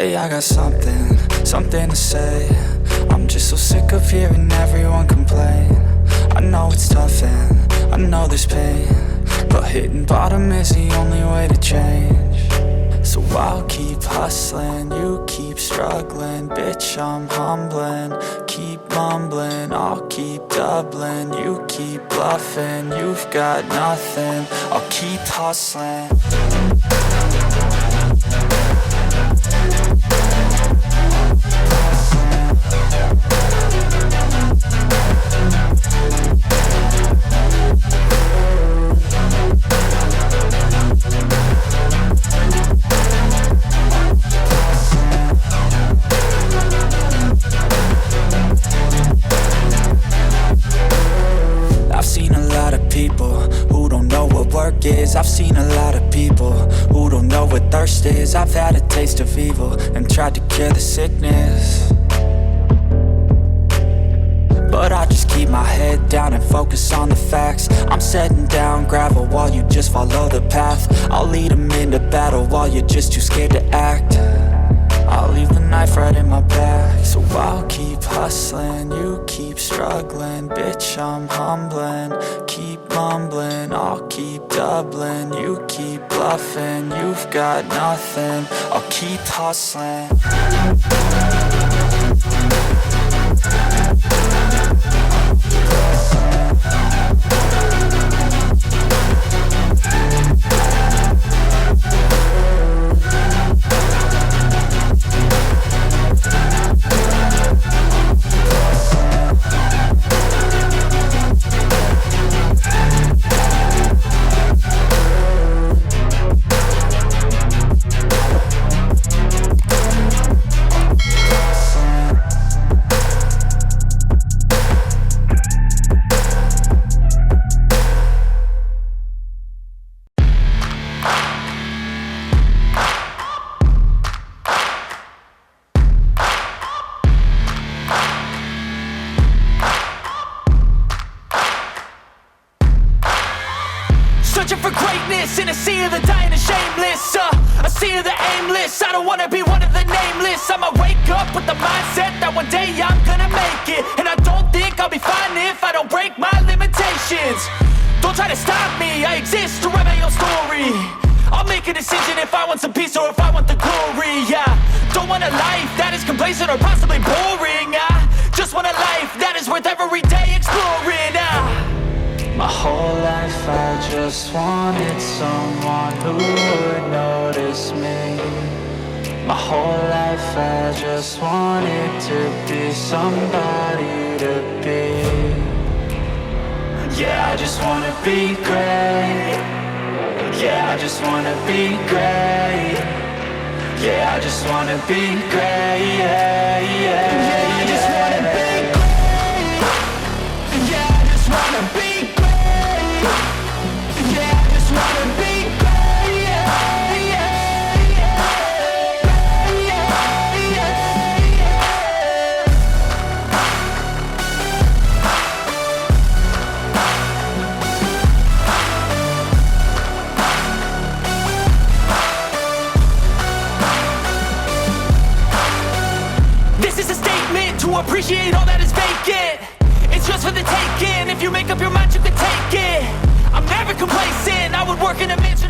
Hey, I got something to say. I'm just so sick of hearing everyone complain. I know it's tough and I know there's pain, but hitting bottom is the only way to change. So I'll keep hustling, you keep struggling. Bitch, I'm humbling, keep mumbling. I'll keep doubling, you keep bluffing. You've got nothing, I'll keep hustling. I've seen a lot of people who don't know what work is. I've seen a lot of people who don't know what thirst is. I've had a taste of evil and tried to cure the sickness, but I just keep my head down and focus on the facts. I'm setting down gravel while you just follow the path. I'll lead them into battle while you're just too scared to act. I'll leave the knife right in my back. So I'll keep hustling, you keep struggling. Bitch, I'm humbling, keep mumbling. I'll keep doubling, you keep bluffing. You've got nothing, I'll keep hustling. Searching for greatness in a sea of the dying and shameless, a sea of the aimless. I don't wanna be one of the nameless. I'ma wake up with the mindset that one day I'm gonna make it, and I don't think I'll be fine if I don't break my limitations. Don't try to stop me, I exist to write my own story. I'll make a decision if I want some peace or if I want the glory. Yeah, don't want a life that is complacent or possibly boring. I just want a life that is worth every day exploring. My whole life I just wanted someone who would notice me. My whole life I just wanted to be somebody to be. Yeah, I just wanna be great. Yeah, I just wanna be great. Yeah, I just wanna be great. Yeah, yeah, I just wanna be great. Yeah, I just wanna be great. To appreciate all that is vacant, it's just for the taking. If you make up your mind, you can take it. I'm never complacent, I would work in a mansion